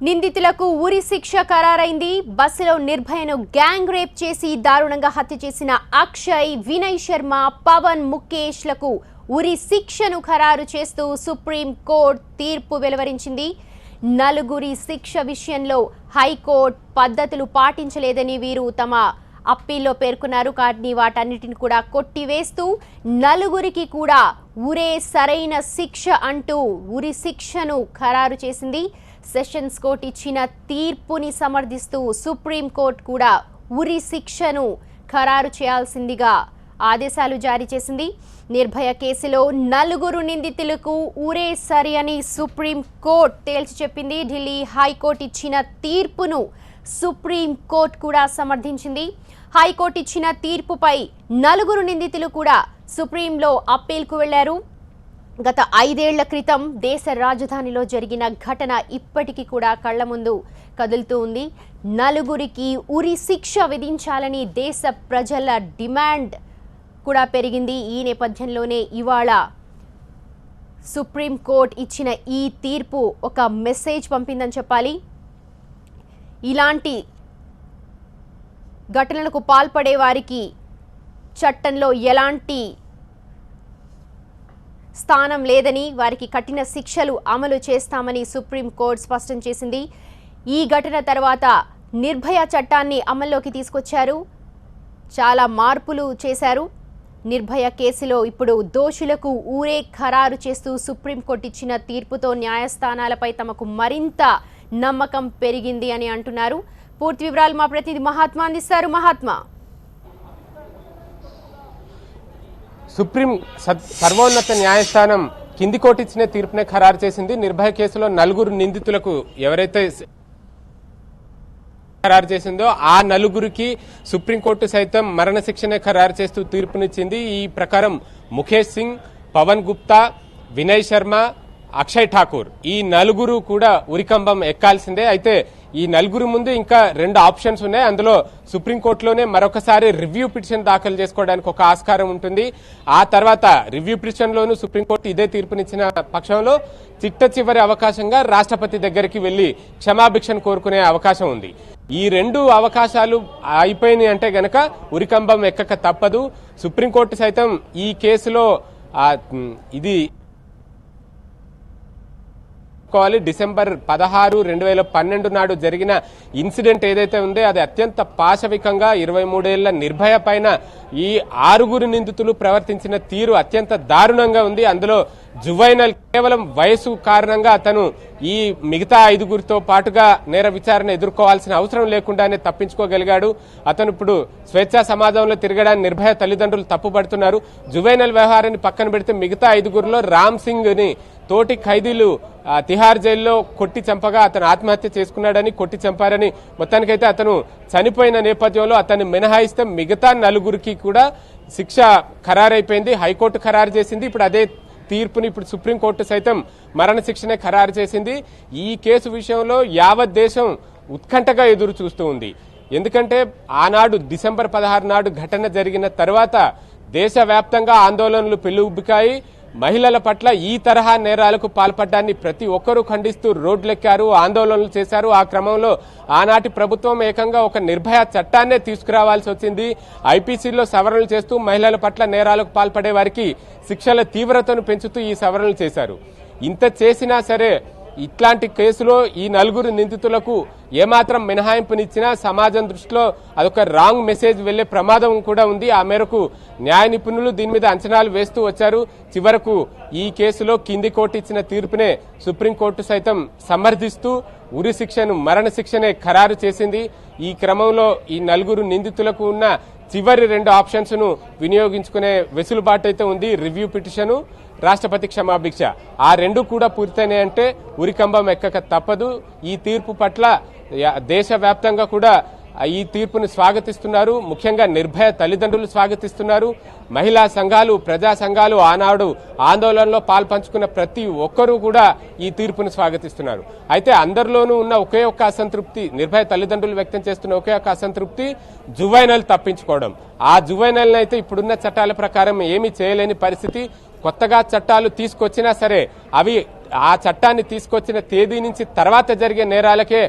నిందితులకు ఉరి శిక్ష ఖరారైంది. బస్సులో నిర్భయను గ్యాంగ్ రేప్ చేసి దారుణంగా హత్య చేసిన అక్షయ్, వినయ్ శర్మ, పవన్, ముఖేష్లకు ఉరి శిక్షను ఖరారు చేస్తూ సుప్రీం కోర్టు తీర్పు వెలువరించింది. నలుగురి శిక్ష విషయంలో హైకోర్టు పద్ధతులు పాటించలేదని వీరు తమ అప్పీల్లో పేర్కొన్నారు. కానీ వాటన్నిటిని కూడా కొట్టివేస్తూ నలుగురికి కూడా ఉరే సరైన శిక్ష అంటూ ఉరి శిక్షను ఖరారు చేసింది. సెషన్స్ కోర్టు ఇచ్చిన తీర్పుని సమర్థిస్తూ సుప్రీం కోర్టు కూడా ఉరి శిక్షను ఖరారు చేయాల్సిందిగా ఆదేశాలు జారీ చేసింది. నిర్భయ కేసులో నలుగురు నిందితులకు ఉరే సరి అని సుప్రీం కోర్టు తేల్చి చెప్పింది. ఢిల్లీ హైకోర్టు ఇచ్చిన తీర్పును సుప్రీం కోర్టు కూడా సమర్థించింది. హైకోర్టు ఇచ్చిన తీర్పుపై నలుగురు నిందితులు కూడా సుప్రీంలో అప్పీల్కు వెళ్లారు. గత 5 ఏళ్ల క్రితం దేశ రాజధానిలో జరిగిన ఘటన ఇప్పటికీ కూడా కళ్ల ముందు కదులుతూ ఉంది. నలుగురికి ఉరి శిక్ష విధించాలని దేశ ప్రజల డిమాండ్ కూడా పెరిగింది. ఈ నేపథ్యంలోనే ఇవాళ సుప్రీం కోర్టు ఇచ్చిన ఈ తీర్పు ఒక మెసేజ్ పంపిందని చెప్పాలి. ఇలాంటి ఘటనలకు పాల్పడే వారికి చట్టంలో ఎలాంటి స్థానం లేదని, వారికి కఠిన శిక్షలు అమలు చేస్తామని సుప్రీం కోర్టు స్పష్టం చేసింది. ఈ ఘటన తర్వాత నిర్భయ చట్టాన్ని అమల్లోకి తీసుకొచ్చారు, చాలా మార్పులు చేశారు. నిర్భయ కేసులో ఇప్పుడు దోషులకు ఊరే ఖరారు చేస్తూ సుప్రీంకోర్టు ఇచ్చిన తీర్పుతో న్యాయస్థానాలపై తమకు మరింత నమ్మకం పెరిగింది అని అంటున్నారు. పూర్తి వివరాలు మా ప్రతినిధి మహాత్మా అందిస్తారు. మహాత్మా, సుప్రీం సర్వోన్నత న్యాయస్థానం కింది కోర్టు ఇచ్చిన తీర్పునే ఖరారు చేసింది. నిర్భయ కేసులో నలుగురు నిందితులకు ఎవరైతే ఖరారు చేసిందో ఆ నలుగురికి సుప్రీంకోర్టు సైతం మరణశిక్షనే ఖరారు చేస్తూ తీర్పునిచ్చింది. ఈ ప్రకారం ముఖేష్ సింగ్, పవన్ గుప్తా, వినయ్ శర్మ, అక్షయ్ ఠాకూర్ ఈ నలుగురు కూడా ఉరికంబం ఎక్కాల్సిందే. అయితే ఈ నలుగురు ముందు ఇంకా 2 ఆప్షన్స్ ఉన్నాయి. అందులో సుప్రీంకోర్టులోనే మరొకసారి రివ్యూ పిటిషన్ దాఖలు చేసుకోవడానికి ఒక ఆస్కారం ఉంటుంది. ఆ తర్వాత రివ్యూ పిటిషన్లోనూ సుప్రీంకోర్టు ఇదే తీర్పునిచ్చిన పక్షంలో చిట్ట చివరి అవకాశంగా రాష్ట్రపతి దగ్గరికి వెళ్లి క్షమాభిక్షను కోరుకునే అవకాశం ఉంది. ఈ 2 అవకాశాలు అయిపోయినాయి అంటే గనక ఉరికంబం ఎక్కక తప్పదు. సుప్రీంకోర్టు సైతం ఈ కేసులో ఇది డిసెంబర్ 16, 2012 నాడు జరిగిన ఇన్సిడెంట్ ఏదైతే ఉందో అది అత్యంత పాశవికంగా 23 ఏళ్ల నిర్భయ పైన ఈ 6 నిందితులు ప్రవర్తించిన తీరు అత్యంత దారుణంగా ఉంది. అందులో జువైనల్ కేవలం వయసు కారణంగా అతను ఈ మిగతా 5గురితో పాటుగా నేర విచారణ ఎదుర్కోవాల్సిన అవసరం లేకుండానే తప్పించుకోగలిగాడు. అతను ఇప్పుడు స్వేచ్ఛా సమాజంలో తిరగడానికి నిర్భయ తల్లిదండ్రులు తప్పుపడుతున్నారు. జువైనల్ వ్యవహారాన్ని పక్కన పెడితే మిగతా 5గురిలో రామ్ సింగ్ ని తోటి ఖైదీలు తిహార్ జైల్లో కొట్టి చంపగా అతను ఆత్మహత్య చేసుకున్నాడని, కొట్టి చంపారని, మొత్తానికైతే అతను చనిపోయిన నేపథ్యంలో అతన్ని మినహాయిస్తే మిగతా 4గురికి కూడా శిక్ష ఖరారైపోయింది. హైకోర్టు ఖరారు చేసింది. ఇప్పుడు అదే తీర్పుని ఇప్పుడు సుప్రీంకోర్టు సైతం మరణశిక్షనే ఖరారు చేసింది. ఈ కేసు విషయంలో యావత్ దేశం ఉత్కంఠగా ఎదురు చూస్తూ ఉంది. ఎందుకంటే ఆనాడు డిసెంబర్ 16 నాడు ఘటన జరిగిన తర్వాత దేశవ్యాప్తంగా ఆందోళనలు పెల్లుబికాయి. మహిళల పట్ల ఈ తరహా నేరాలకు పాల్పడ్డాన్ని ప్రతి ఒక్కరూ ఖండిస్తూ రోడ్లెక్కారు, ఆందోళనలు చేశారు. ఆ క్రమంలో ఆనాటి ప్రభుత్వం ఏకంగా ఒక నిర్భయ చట్టాన్నే తీసుకురావాల్సి వచ్చింది. ఐపీసీలో సవరణలు చేస్తూ మహిళల పట్ల నేరాలకు పాల్పడే వారికి శిక్షల తీవ్రతను పెంచుతూ ఈ సవరణలు చేశారు. ఇంత చేసినా సరే ఇట్లాంటి కేసులో ఈ 4 నిందితులకు ఏమాత్రం మినహాయింపునిచ్చినా సమాజం దృష్టిలో అదొక రాంగ్ మెసేజ్ వెళ్లే ప్రమాదం కూడా ఉంది. ఆ మేరకు న్యాయ నిపుణులు దీని మీద అంచనాలు వేస్తూ వచ్చారు. చివరకు ఈ కేసులో కింది కోర్టు ఇచ్చిన తీర్పునే సుప్రీంకోర్టు సైతం సమర్థిస్తూ ఉరి శిక్షను మరణశిక్షనే ఖరారు చేసింది. ఈ క్రమంలో ఈ 4 నిందితులకు ఉన్న చివరి 2 ఆప్షన్స్ ను వినియోగించుకునే వెసులుబాటు అయితే ఉంది. రివ్యూ పిటిషను, రాష్ట్రపతి క్షమాభిక్ష. ఆ 2 కూడా పూర్తయినాయంటే ఉరికంబం ఎక్కక తప్పదు. ఈ తీర్పు పట్ల దేశవ్యాప్తంగా కూడా ఈ తీర్పును స్వాగతిస్తున్నారు. ముఖ్యంగా నిర్భయ తల్లిదండ్రులు స్వాగతిస్తున్నారు. మహిళా సంఘాలు, ప్రజా సంఘాలు ఆనాడు ఆందోళనలో పాల్పంచుకున్న ప్రతి ఒక్కరూ కూడా ఈ తీర్పును స్వాగతిస్తున్నారు. అయితే అందరిలోనూ ఉన్న ఒకే ఒక్క అసంతృప్తి, నిర్భయ తల్లిదండ్రులు వ్యక్తం చేస్తున్న ఒకే ఒక్క అసంతృప్తి జువైనల్ తప్పించుకోవడం. ఆ జువైనల్ అయితే ఇప్పుడున్న చట్టాల ప్రకారం ఏమీ చేయలేని పరిస్థితి. కొత్తగా చట్టాలు తీసుకొచ్చినా సరే అవి ఆ చట్టాన్ని తీసుకొచ్చిన తేదీ నుంచి తర్వాత జరిగే నేరాలకే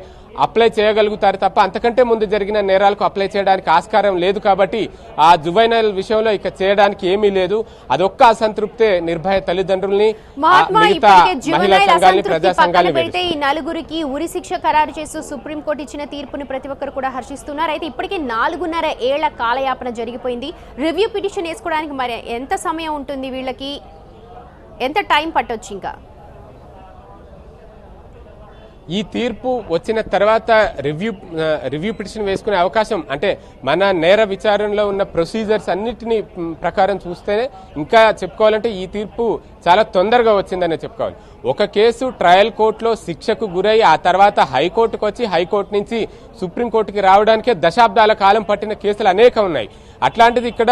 అప్లై చేయగలుగుతారు తప్ప అంతకంటే ముందు జరిగిన నేరాలకు అప్లై చేయడానికి ఆస్కారం లేదు. కాబట్టి ఆ జువైనల్ విషయంలో ఇక చేయడానికి ఏమీ లేదు. అదొక్క అసంతృప్తే నిర్భయ తల్లిదండ్రుల్ని, మిగతా మహిళా సంఘాలని, ప్రజా సంఘాలని ఈ నలుగురికి ఉరి శిక్ష ఖరారు చేస్తూ సుప్రీంకోర్టు ఇచ్చిన తీర్పుని ప్రతి ఒక్కరు కూడా హర్షిస్తున్నారు. అయితే ఇప్పటికే 4.5 ఏళ్ల కాలయాపన జరిగిపోయింది. రివ్యూ పిటిషన్ వేసుకోవడానికి మరి ఎంత సమయం ఉంటుంది, వీళ్ళకి ఎంత టైం పట్టొచ్చు? ఇంకా ఈ తీర్పు వచ్చిన తర్వాత రివ్యూ పిటిషన్ వేసుకునే అవకాశం, అంటే మన నేర విచారణలో ఉన్న ప్రొసీజర్స్ అన్నిటినీ ప్రకారం చూస్తేనే ఇంకా చెప్పుకోవాలంటే ఈ తీర్పు చాలా తొందరగా వచ్చిందనే చెప్పుకోవాలి. ఒక కేసు ట్రయల్ కోర్టులో శిక్షకు గురై ఆ తర్వాత హైకోర్టుకు వచ్చి హైకోర్టు నుంచి సుప్రీంకోర్టుకి రావడానికే దశాబ్దాల కాలం పట్టిన కేసులు అనేకం ఉన్నాయి. అట్లాంటిది ఇక్కడ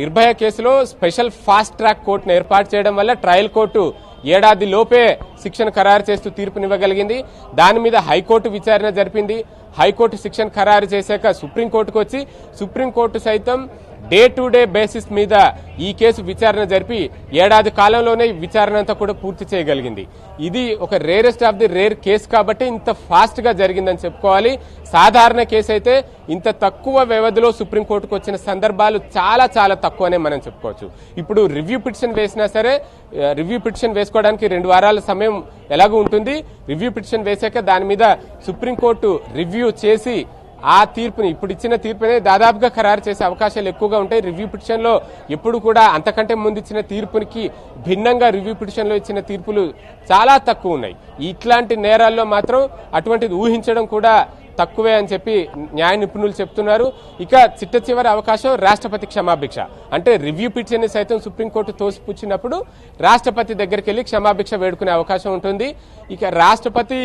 నిర్భయ కేసులో స్పెషల్ ఫాస్ట్ ట్రాక్ కోర్టును ఏర్పాటు చేయడం వల్ల ట్రయల్ కోర్టు ఏడాది లోపే శిక్షను ఖరారు చేస్తూ తీర్పునివ్వగలిగింది. దాని మీద హైకోర్టు విచారణ జరిపింది. హైకోర్టు శిక్షను ఖరారు చేశాక సుప్రీంకోర్టుకు వచ్చి సుప్రీంకోర్టు సైతం డే టు డే బేసిస్ మీద ఈ కేసు విచారణ జరిపి ఏడాది కాలంలోనే విచారణ అంతా కూడా పూర్తి చేయగలిగింది. ఇది ఒక rarest of the rare case కాబట్టి ఇంత ఫాస్ట్ గా జరిగిందని చెప్పుకోవాలి. సాధారణ కేసు అయితే ఇంత తక్కువ వ్యవధిలో సుప్రీంకోర్టుకు వచ్చిన సందర్భాలు చాలా చాలా తక్కువనే మనం చెప్పుకోవచ్చు. ఇప్పుడు రివ్యూ పిటిషన్ వేసినా సరే రివ్యూ పిటిషన్ వేసుకోవడానికి 2 వారాల సమయం ఎలాగూ ఉంటుంది. రివ్యూ పిటిషన్ వేసాక దాని మీద సుప్రీంకోర్టు రివ్యూ చేసి ఆ తీర్పుని, ఇప్పుడు ఇచ్చిన తీర్పునే దాదాపుగా ఖరారు చేసే అవకాశాలు ఎక్కువగా ఉంటాయి. రివ్యూ పిటిషన్ లో ఎప్పుడు కూడా అంతకంటే ముందు ఇచ్చిన తీర్పునికి భిన్నంగా రివ్యూ పిటిషన్ లో ఇచ్చిన తీర్పులు చాలా తక్కువ ఉన్నాయి. ఇట్లాంటి నేరాల్లో మాత్రం అటువంటిది ఊహించడం కూడా తక్కువే అని చెప్పి న్యాయ నిపుణులు చెప్తున్నారు. ఇక చిట్ట చివరి అవకాశం రాష్ట్రపతి క్షమాభిక్ష, అంటే రివ్యూ పిటిషన్ ని సైతం సుప్రీంకోర్టు తోసిపుచ్చినప్పుడు రాష్ట్రపతి దగ్గరికి వెళ్లి క్షమాభిక్ష వేడుకునే అవకాశం ఉంటుంది. ఇక రాష్ట్రపతి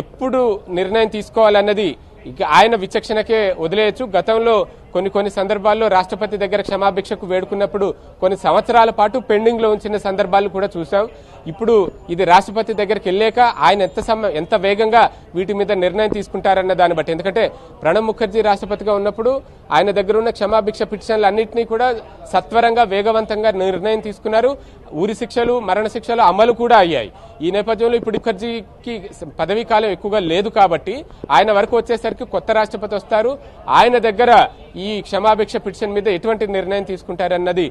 ఎప్పుడు నిర్ణయం తీసుకోవాలన్నది ఇక ఆయన విచక్షణకే వదిలేయచ్చు. గతంలో కొన్ని సందర్భాల్లో రాష్ట్రపతి దగ్గర క్షమాభిక్షకు వేడుకున్నప్పుడు కొన్ని సంవత్సరాల పాటు పెండింగ్ లో ఉంచిన సందర్భాలు కూడా చూసాం. ఇప్పుడు ఇది రాష్ట్రపతి దగ్గరికి వెళ్ళాక ఆయన ఎంత వేగంగా వీటి మీద నిర్ణయం తీసుకుంటారన్న దాన్ని బట్టి, ఎందుకంటే ప్రణబ్ ముఖర్జీ రాష్ట్రపతిగా ఉన్నప్పుడు ఆయన దగ్గర ఉన్న క్షమాభిక్ష పిటిషన్లు అన్నింటినీ కూడా సత్వరంగా వేగవంతంగా నిర్ణయం తీసుకున్నారు. ఉరి శిక్షలు, మరణ శిక్షలు అమలు కూడా అయ్యాయి. ఈ నేపథ్యంలో ఇప్పుడు ముఖర్జీకి పదవీ కాలం ఎక్కువగా లేదు కాబట్టి ఆయన వరకు వచ్చేసరికి కొత్త రాష్ట్రపతి వస్తారు. ఆయన దగ్గర ఈ క్షమాభిక్ష పిటిషన్ మీద ఎటువంటి నిర్ణయం తీసుకుంటారన్నది,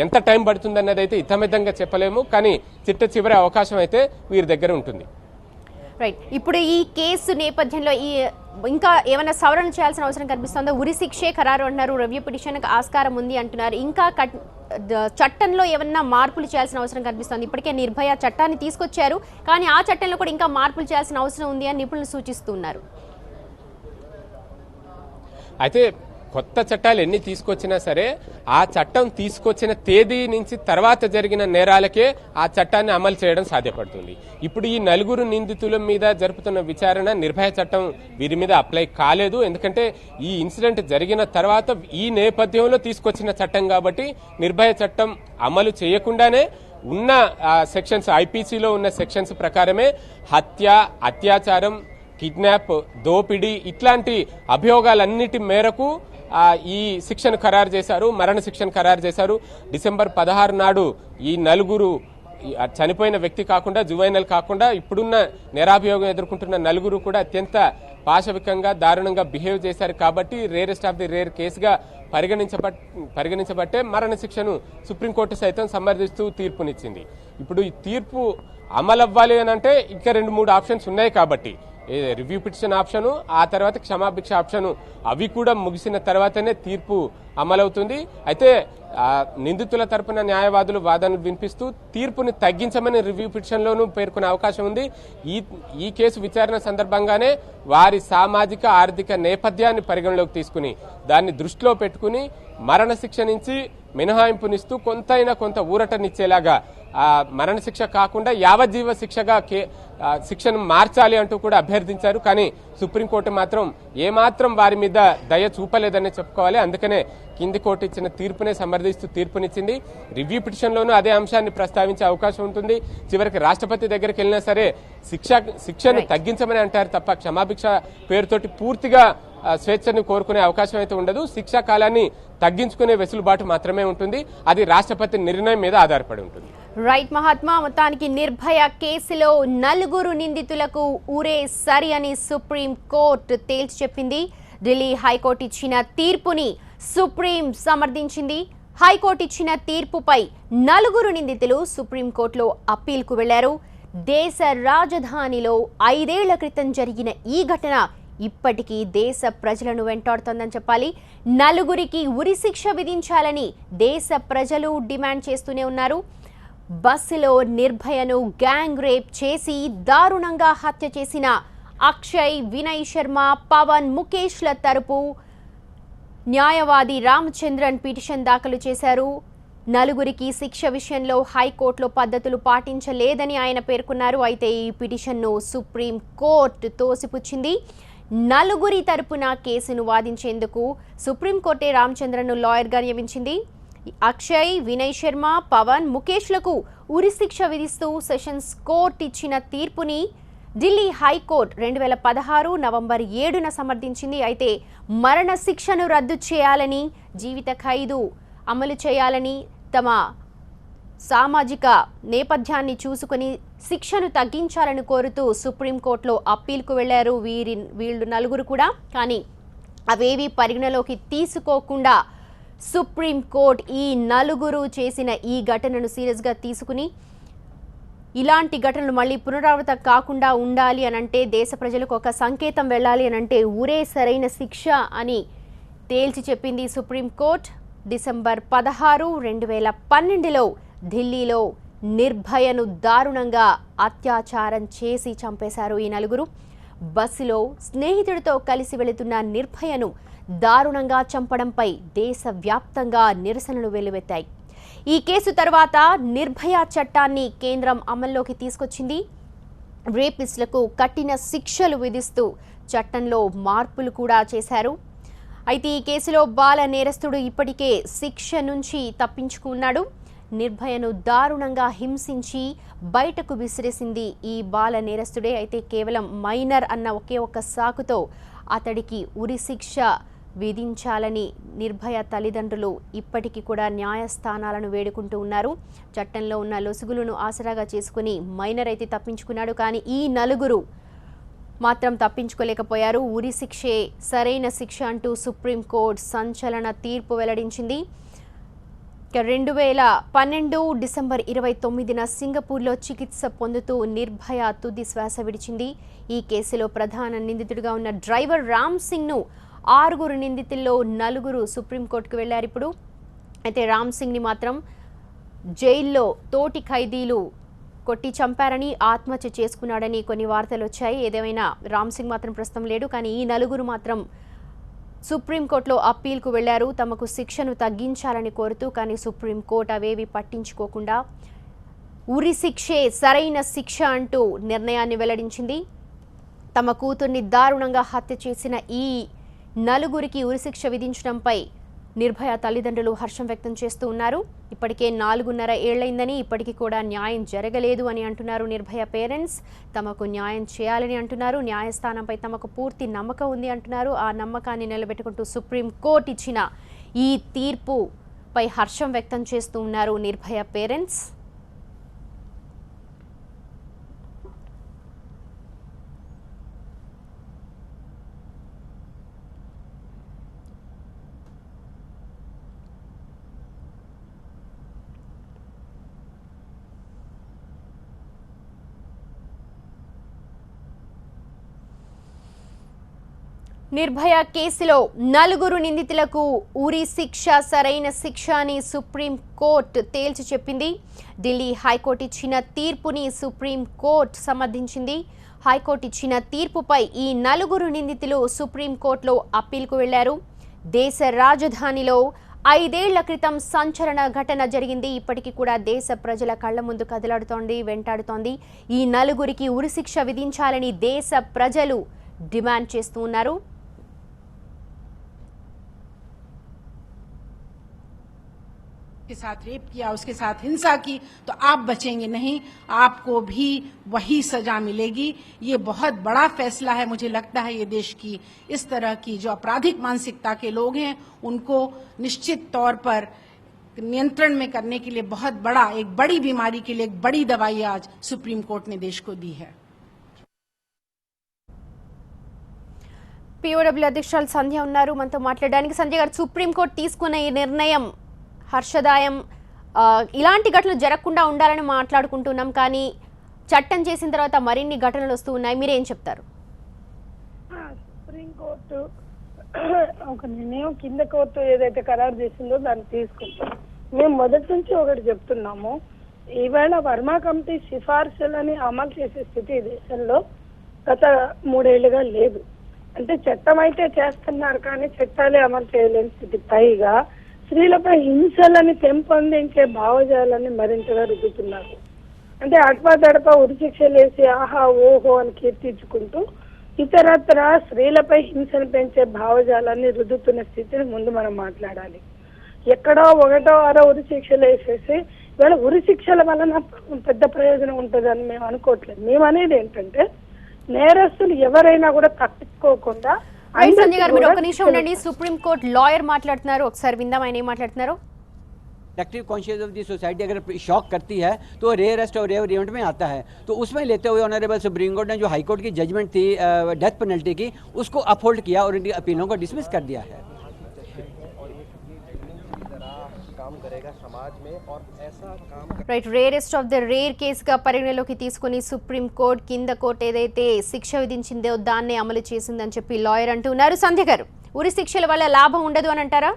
ఎంత టైం పడుతుందన్నది అయితే ఇతమితంగా చెప్పలేము. కానీ చిట్ట చివరి అవకాశం అయితే వీరి దగ్గర ఉంటుంది. రైట్. ఇప్పుడు ఈ కేసు నేపథ్యంలో ఇంకా ఏమైనా సవరణ చేయాల్సిన అవసరం కనిపిస్తుందో? ఉరి శిక్షే ఖరారు అంటున్నారు, రివ్యూ పిటిషన్ ఆస్కారం ఉంది అంటున్నారు. ఇంకా చట్టంలో ఏమన్నా మార్పులు చేయాల్సిన అవసరం కనిపిస్తుంది? ఇప్పటికే నిర్భయ చట్టాన్ని తీసుకొచ్చారు, కానీ ఆ చట్టంలో కూడా ఇంకా మార్పులు చేయాల్సిన అవసరం ఉంది అని నిపుణులు సూచిస్తున్నారు. అయితే కొత్త చట్టాలు ఎన్ని తీసుకొచ్చినా సరే ఆ చట్టం తీసుకొచ్చిన తేదీ నుంచి తర్వాత జరిగిన నేరాలకే ఆ చట్టాన్ని అమలు చేయడం సాధ్యపడుతుంది. ఇప్పుడు ఈ 4 నిందితుల మీద జరుపుతున్న విచారణ నిర్భయ చట్టం వీరి మీద అప్లై కాలేదు. ఎందుకంటే ఈ ఇన్సిడెంట్ జరిగిన తర్వాత ఈ నేపథ్యంలో తీసుకొచ్చిన చట్టం కాబట్టి నిర్భయ చట్టం అమలు చేయకుండానే ఉన్న సెక్షన్స్, ఐపీసీలో ఉన్న సెక్షన్స్ ప్రకారమే హత్య, అత్యాచారం, కిడ్నాప్, దోపిడీ ఇట్లాంటి అభియోగాలన్నిటి మేరకు ఈ శిక్షను ఖరారు చేశారు, మరణ శిక్షను ఖరారు చేశారు. డిసెంబర్ 16 నాడు ఈ 4 చనిపోయిన వ్యక్తి కాకుండా, జువైనల్ కాకుండా ఇప్పుడున్న నేరాభియోగం ఎదుర్కొంటున్న 4 కూడా అత్యంత పాశవికంగా, దారుణంగా బిహేవ్ చేశారు కాబట్టి రేరెస్ట్ ఆఫ్ ది రేర్ కేసుగా పరిగణించబట్టే మరణ శిక్షను సుప్రీంకోర్టు సైతం సమర్థిస్తూ తీర్పునిచ్చింది. ఇప్పుడు ఈ తీర్పు అమలవ్వాలి అని అంటే ఇంకా 2-3 ఆప్షన్స్ ఉన్నాయి కాబట్టి రివ్యూ పిటిషన్ ఆప్షను, ఆ తర్వాత క్షమాభిక్ష ఆప్షను, అవి కూడా ముగిసిన తర్వాతనే తీర్పు అమలవుతుంది. అయితే నిందితుల తరపున న్యాయవాదులు వాదనలు వినిపిస్తూ తీర్పుని తగ్గించమని రివ్యూ పిటిషన్లోనూ పేర్కొనే అవకాశం ఉంది. ఈ కేసు విచారణ సందర్భంగానే వారి సామాజిక ఆర్థిక నేపథ్యాన్ని పరిగణలోకి తీసుకుని దాన్ని దృష్టిలో పెట్టుకుని మరణశిక్ష నుంచి మినహాయింపునిస్తూ కొంత ఊరటనిచ్చేలాగా మరణశిక్ష కాకుండా యావజ్జీవ శిక్షగా శిక్షను మార్చాలి అంటూ కూడా అభ్యర్థించారు. కానీ సుప్రీంకోర్టు మాత్రం ఏమాత్రం వారి మీద దయ చూపలేదని చెప్పుకోవాలి. అందుకనే కింది కోర్టు ఇచ్చిన తీర్పునే సమర్థిస్తూ తీర్పునిచ్చింది. రివ్యూ పిటిషన్లోనూ అదే అంశాన్ని ప్రస్తావించే అవకాశం ఉంటుంది. చివరికి రాష్ట్రపతి దగ్గరికి వెళ్ళినా సరే శిక్షను తగ్గించమని అంటారు తప్ప క్షమాభిక్ష పేరుతోటి పూర్తిగా స్వేచ్ఛను కోరుకునే అవకాశం అయితే ఉండదు. శిక్షా కాలాన్ని తగ్గించుకునే వెసులుబాటు మాత్రమే ఉంటుంది. అది రాష్ట్రపతి నిర్ణయం మీద ఆధారపడి ఉంటుంది. రైట్ మహాత్మా, మొత్తానికి నిర్భయ కేసులో నలుగురు నిందితులకు ఊరే సరి అని సుప్రీం కోర్టు తేల్చి చెప్పింది. ఢిల్లీ హైకోర్టు ఇచ్చిన తీర్పుని సుప్రీం సమర్థించింది. హైకోర్టు ఇచ్చిన తీర్పుపై నలుగురు నిందితులు సుప్రీంకోర్టులో అప్పీల్కు వెళ్లారు. దేశ రాజధానిలో 5 ఏళ్ల క్రితం జరిగిన ఈ ఘటన ఇప్పటికీ దేశ ప్రజలను వెంటాడుతోందని చెప్పాలి. నలుగురికి ఉరిశిక్ష విధించాలని దేశ ప్రజలు డిమాండ్ చేస్తూనే ఉన్నారు. బస్సులో నిర్భయను గ్యాంగ్ రేప్ చేసి దారుణంగా హత్య చేసిన అక్షయ్, వినయ్ శర్మ, పవన్, ముఖేష్ల తరపు న్యాయవాది రామచంద్రన్ పిటిషన్ దాఖలు చేశారు. నలుగురికి శిక్ష విషయంలో హైకోర్టులో పద్ధతులు పాటించలేదని ఆయన పేర్కొన్నారు. అయితే ఈ పిటిషన్ను సుప్రీం కోర్టు తోసిపుచ్చింది. నలుగురి తరపున కేసును వాదించేందుకు సుప్రీంకోర్టే రామచంద్రన్ను లాయర్గా నియమించింది. అక్షయ్, వినయ్ శర్మ, పవన్, ముఖేష్లకు ఉరిశిక్ష విధిస్తూ సెషన్స్ కోర్టు ఇచ్చిన తీర్పుని ఢిల్లీ హైకోర్టు 2016 నవంబర్ 7న సమర్థించింది. అయితే మరణ శిక్షను రద్దు చేయాలని, జీవిత ఖైదు అమలు చేయాలని, తమ సామాజిక నేపథ్యాన్ని చూసుకొని శిక్షను తగ్గించాలని కోరుతూ సుప్రీంకోర్టులో అప్పీల్కు వెళ్లారు వీళ్ళు నలుగురు కూడా. కానీ అవేవి పరిగణలోకి తీసుకోకుండా సుప్రీంకోర్టు ఈ నలుగురు చేసిన ఈ ఘటనను సీరియస్గా తీసుకుని ఇలాంటి ఘటనలు మళ్ళీ పునరావృతం కాకుండా ఉండాలి అనంటే, దేశ ప్రజలకు ఒక సంకేతం వెళ్ళాలి అనంటే ఊరే సరైన శిక్ష అని తేల్చి చెప్పింది సుప్రీంకోర్టు. డిసెంబర్ 16, 2012లో ఢిల్లీలో నిర్భయను దారుణంగా అత్యాచారం చేసి చంపేశారు ఈ నలుగురు. బస్సులో స్నేహితుడితో కలిసి వెళుతున్న నిర్భయను దారుణంగా చంపడంపై దేశవ్యాప్తంగా నిరసనలు వెల్లువెత్తాయి. ఈ కేసు తర్వాత నిర్భయ చట్టాన్ని కేంద్రం అమల్లోకి తీసుకొచ్చింది. రేపిస్టులకు కఠిన శిక్షలు విధిస్తూ చట్టంలో మార్పులు కూడా చేశారు. అయితే ఈ కేసులో బాల నేరస్తుడు ఇప్పటికే శిక్ష నుంచి తప్పించుకున్నాడు. నిర్భయను దారుణంగా హింసించి బయటకు విసిరేసింది ఈ బాల నేరస్తుడే. అయితే కేవలం మైనర్ అన్న ఒకే ఒక్క సాకుతో అతడికి ఉరిశిక్ష విధించాలని నిర్భయ తల్లిదండ్రులు ఇప్పటికీ కూడా న్యాయస్థానాలను వేడుకుంటూ ఉన్నారు. చట్టంలో ఉన్న లొసుగులను ఆసరాగా చేసుకుని మైనర్ అయితే తప్పించుకున్నాడు. కానీ ఈ నలుగురు మాత్రం తప్పించుకోలేకపోయారు. ఉరిశిక్షే సరైన శిక్ష అంటూ సుప్రీంకోర్టు సంచలన తీర్పు వెల్లడించింది. 2012 డిసెంబర్ 29న సింగపూర్లో చికిత్స పొందుతూ నిర్భయ తుది శ్వాస విడిచింది. ఈ కేసులో ప్రధాన నిందితుడిగా ఉన్న డ్రైవర్ రామ్ సింగ్ను 6 నిందితుల్లో 4 సుప్రీంకోర్టుకు వెళ్లారు ఇప్పుడు. అయితే రామ్ సింగ్ని మాత్రం జైల్లో తోటి ఖైదీలు కొట్టి చంపారని, ఆత్మహత్య చేసుకున్నాడని కొన్ని వార్తలు వచ్చాయి. ఏదేమైనా రామ్ సింగ్ మాత్రం ప్రస్తుతం లేడు. కానీ ఈ నలుగురు మాత్రం సుప్రీంకోర్టులో అప్పీల్కు వెళ్లారు తమకు శిక్షను తగ్గించాలని కోరుతూ. కానీ సుప్రీంకోర్టు అవేవి పట్టించుకోకుండా ఉరి శిక్షే సరైన శిక్ష అంటూ నిర్ణయాన్ని వెల్లడించింది. తమ కూతుర్ని దారుణంగా హత్య చేసిన ఈ నలుగురికి ఉరిశిక్ష విధించడంపై నిర్భయ తల్లిదండ్రులు హర్షం వ్యక్తం చేస్తూ ఉన్నారు. ఇప్పటికే 4.5 ఏళ్లైందని, ఇప్పటికీ కూడా న్యాయం జరగలేదు అని అంటున్నారు నిర్భయ పేరెంట్స్. తమకు న్యాయం చేయాలని అంటున్నారు. న్యాయస్థానంపై తమకు పూర్తి నమ్మకం ఉంది అంటున్నారు. ఆ నమ్మకాన్ని నిలబెట్టుకుంటూ సుప్రీంకోర్టు ఇచ్చిన ఈ తీర్పుపై హర్షం వ్యక్తం చేస్తూ ఉన్నారు నిర్భయ పేరెంట్స్. నిర్భయ కేసులో 4 నిందితులకు ఉరి శిక్ష సరైన శిక్ష అని సుప్రీంకోర్టు తేల్చి చెప్పింది. ఢిల్లీ హైకోర్టు ఇచ్చిన తీర్పుని సుప్రీంకోర్టు సమర్థించింది. హైకోర్టు ఇచ్చిన తీర్పుపై ఈ 4 నిందితులు సుప్రీంకోర్టులో అప్పీల్కు వెళ్లారు. దేశ రాజధానిలో 5 ఏళ్ల క్రితం సంచలన ఘటన జరిగింది. ఇప్పటికీ కూడా దేశ ప్రజల కళ్ల ముందు కదలాడుతోంది, వెంటాడుతోంది. ఈ 4కి ఉరిశిక్ష విధించాలని దేశ ప్రజలు డిమాండ్ చేస్తూ ఉన్నారు. के साथ रेप किया, उसके साथ हिंसा की, तो आप बचेंगे नहीं, आपको भी वही सजा मिलेगी। ये बहुत बड़ा फैसला है। मुझे लगता है ये देश की इस तरह की जो आपराधिक मानसिकता के लोग हैं उनको निश्चित तौर पर नियंत्रण में करने के लिए बहुत बड़ा, एक बड़ी बीमारी के लिए एक बड़ी दवाई आज सुप्रीम कोर्ट ने देश को दी है। పీఓడబ్ల్యూ అధ్యక్షురాలు సంధ్య ఉన్నారు మనతో మాట్లాడడానికి. సంధ్య గారు, సుప్రీంకోర్టు తీసుకున్న ఈ నిర్ణయం హర్షదాయం. ఇలాంటి ఘటనలు జరగకుండా ఉండాలని మాట్లాడుకుంటున్నాం, కానీ చట్టం చేసిన తర్వాత మరిన్ని ఘటనలు వస్తూ ఉన్నాయి. మీరేం చెప్తారు? సుప్రీంకోర్టు ఒక నిర్ణయం కింద కోర్టు ఏదైతే ఖరారు చేసిందో దాన్ని తీసుకుంటాం. మేము మొదటి నుంచి ఒకటి చెప్తున్నాము, ఈవేళ వర్మా కమిటీ సిఫార్సులని అమలు చేసే స్థితి దేశంలో గత 3 ఏళ్లుగా లేదు. అంటే చట్టం అయితే చేస్తున్నారు కానీ చట్టాలే అమలు చేయలేని స్థితి. పైగా స్త్రీలపై హింసలని పెంపొందించే భావజాలాన్ని మరింతగా రుద్దుతున్నారు. అంటే అడపా ఉరిశిక్షలు వేసి ఆహా ఓహో అని కీర్తించుకుంటూ ఇతరత్ర స్త్రీలపై హింసను పెంచే భావజాలాన్ని రుద్దుతున్న స్థితిని ముందు మనం మాట్లాడాలి. ఎక్కడో ఒకటో అరో ఉరిశిక్షలు వేసేసి ఇవాళ ఉరిశిక్షల వలన పెద్ద ప్రయోజనం ఉంటుందని మేము అనుకోవట్లేదు. మేము అనేది ఏంటంటే నేరస్తులు ఎవరైనా కూడా తప్పించుకోకుండా. సంజయ్ గారు, మీరు ఒక నిమిషం ఉండండి. సుప్రీం కోర్టు లాయర్ మాట్లాడుతున్నారు, ఒకసారి విందాం ఆయన ఏం మాట్లాడుతున్నారు. Productive conscious of the society अगर शॉक करती है तो रेयर अरेस्ट और रेयर इवेंट में आता है, तो उसमें लेते हुए ऑनरेबल सुप्रीम कोर्ट ने जो हाई कोर्ट की जजमेंट थी डेथ पेनल्टी की, उसको अपहोल्ड किया और इनकी अपीलों को डिसमिस कर दिया है. Right, rarest of the rare కేసుగా పరిగణలోకి తీసుకుని సుప్రీం కోర్టు కింద కోర్టు ఏదైతే శిక్ష విధించిందో దాన్నే అమలు చేసిందని చెప్పి లాయర్ అంటున్నారు. సంధ్య గారు, ఉరి శిక్షల వల్ల లాభం ఉండదు అని అంటారా?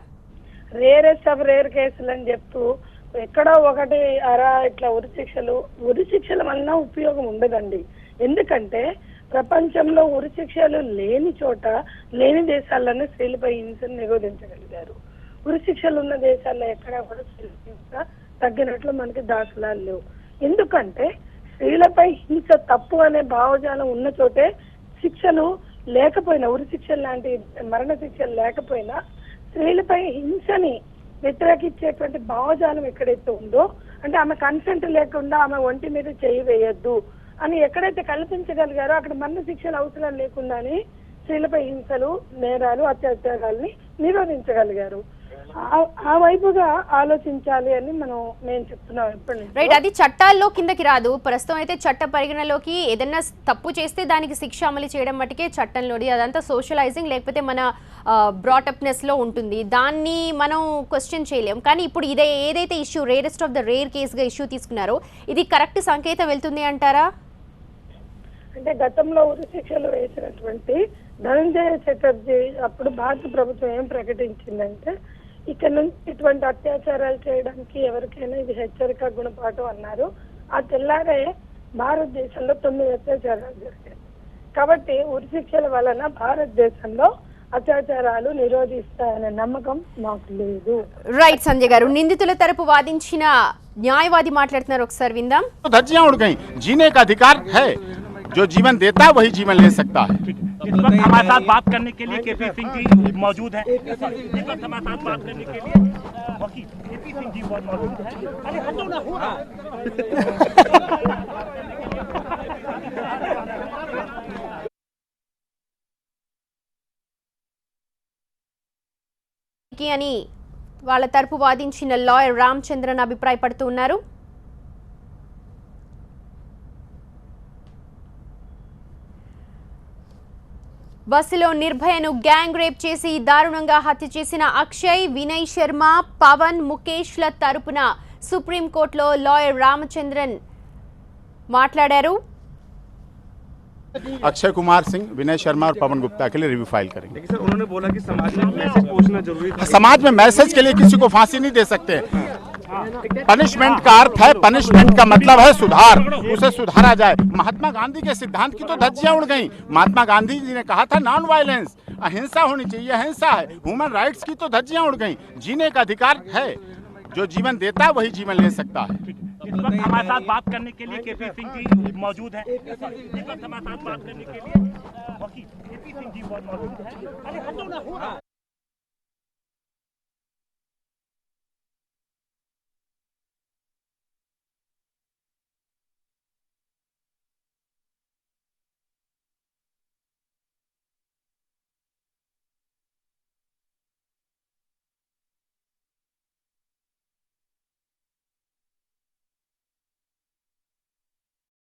రేరెస్ట్ ఆఫ్ రేర్ కేసులు అని చెప్తూ ఎక్కడో ఒకటి అరా ఇట్లా ఉరిశిక్షల వలన ఉపయోగం ఉండదండి. ఎందుకంటే ప్రపంచంలో ఉరిశిక్షలు లేని చోట, లేని దేశాల్లోనే స్త్రీలపై హింసను నిరోధించగలిగారు. ఉరిశిక్షలు ఉన్న దేశాల్లో ఎక్కడా కూడా హింస తగ్గినట్లు మనకి దాఖలాలు లేవు. ఎందుకంటే స్త్రీలపై హింస తప్పు అనే భావజాలం ఉన్న చోటే శిక్షలు లేకపోయినా, ఉరిశిక్షలు లాంటి మరణ శిక్షలు లేకపోయినా స్త్రీలపై హింసని వ్యతిరేకించేటువంటి భావజాలం ఎక్కడైతే ఉందో, అంటే ఆమె కన్సెంట్ లేకుండా ఆమె ఒంటి మీద చేయి వేయొద్దు అని ఎక్కడైతే కల్పించగలిగారో అక్కడ మరణ శిక్షలు అవసరం లేకుండానే స్త్రీలపై హింసలు, నేరాలు, అత్యాచారాలని నిరోధించగలిగారు. ఆ వైపుగా ఆలోచించాలి అని మేము చెప్తున్నాం ఎప్పటి నుంచి. రైట్, అది చట్టాల్లో కిందకి రాదు. ప్రస్తుతం అయితే చట్ట పరిగణలోకి ఏదైనా తప్పు చేస్తే దానికి శిక్ష అమలు చేయడం మటుకే చట్టంలోది. అదంతా సోషలైజింగ్ లేకపోతే మన బ్రాటప్నెస్ లో ఉంటుంది, దాన్ని మనం క్వశ్చన్ చేయలేం. కానీ ఇప్పుడు ఏదైతే issue rarest of the rare కేసుగా ఇష్యూ తీసుకున్నారో ఇది కరెక్ట్ సంకేతం వెళ్తుంది అంటారా? అంటే గతంలో ఉరి శిక్షలు వేసినటువంటి ధనంజయ చటర్జీ అప్పుడు భారత ప్రభుత్వం ఏం ప్రకటించిందంటే, ఇక్కడ నుంచి ఇటువంటి అత్యాచారాలు చేయడానికి ఎవరికైనా ఇది హెచ్చరిక గుణపాఠం అన్నారు. ఆ తెల్లారే భారతదేశంలో 9 అత్యాచారాలు జరిగాయి. కాబట్టి ఉరిశిక్షల వలన భారతదేశంలో అత్యాచారాలు నిరోధిస్తాయనే నమ్మకం మాకు లేదు. రైట్ సంజయ్ గారు, నిందితుల తరపు వాదించిన న్యాయవాది మాట్లాడుతున్నారు, ఒకసారి విందాం. धज्जियां उड़ गई, जीने का अधिकार है, जो जीवन देता है वही जीवन ले सकता है. इस वक्त हमारे साथ बात करने के लिए केपी सिंह जी मौजूद हैं. इस वक्त हमारे साथ बात करने के लिए वकील केपी सिंह जी मौजूद हैं. अरे हटो ना, हो అని వాళ్ళ తరపు వాదించిన లాయర్ రామచంద్రన్ అభిప్రాయపడుతూ ఉన్నారు. బస్సులో నిర్భయను గ్యాంగ్ రేప్ చేసి దారుణంగా హత్య చేసిన అక్షయ్, వినయ్ శర్మ, పవన్, ముఖేష్ల తరపున సుప్రీంకోర్టులో లాయర్ రామచంద్రన్ మాట్లాడారు. अक्षय कुमार सिंह, विनय शर्मा और पवन गुप्ता के लिए रिव्यू फाइल करेंगे. लेकिन सर उन्होंने बोला कि समाज में मैसेज पहुंचना जरूरी है. समाज में मैसेज के लिए किसी को फांसी नहीं दे सकते. पनिशमेंट का अर्थ है, पनिशमेंट का मतलब है सुधार, उसे सुधारा जाए. महात्मा गांधी के सिद्धांत की तो धज्जियां उड़ गई. महात्मा गांधी जी ने कहा था नॉन वायलेंस, अहिंसा होनी चाहिए, अहिंसा है. ह्यूमन राइट्स की तो धज्जियां उड़ गई. जीने का अधिकार है, जो जीवन देता है वही जीवन ले सकता है. इस वक्त हमारे साथ बात करने के लिए केपी सिंह जी मौजूद हैं. इस वक्त हमारे साथ बात करने के लिए वकील केपी सिंह जी मौजूद हैं. अरे हटो ना, हो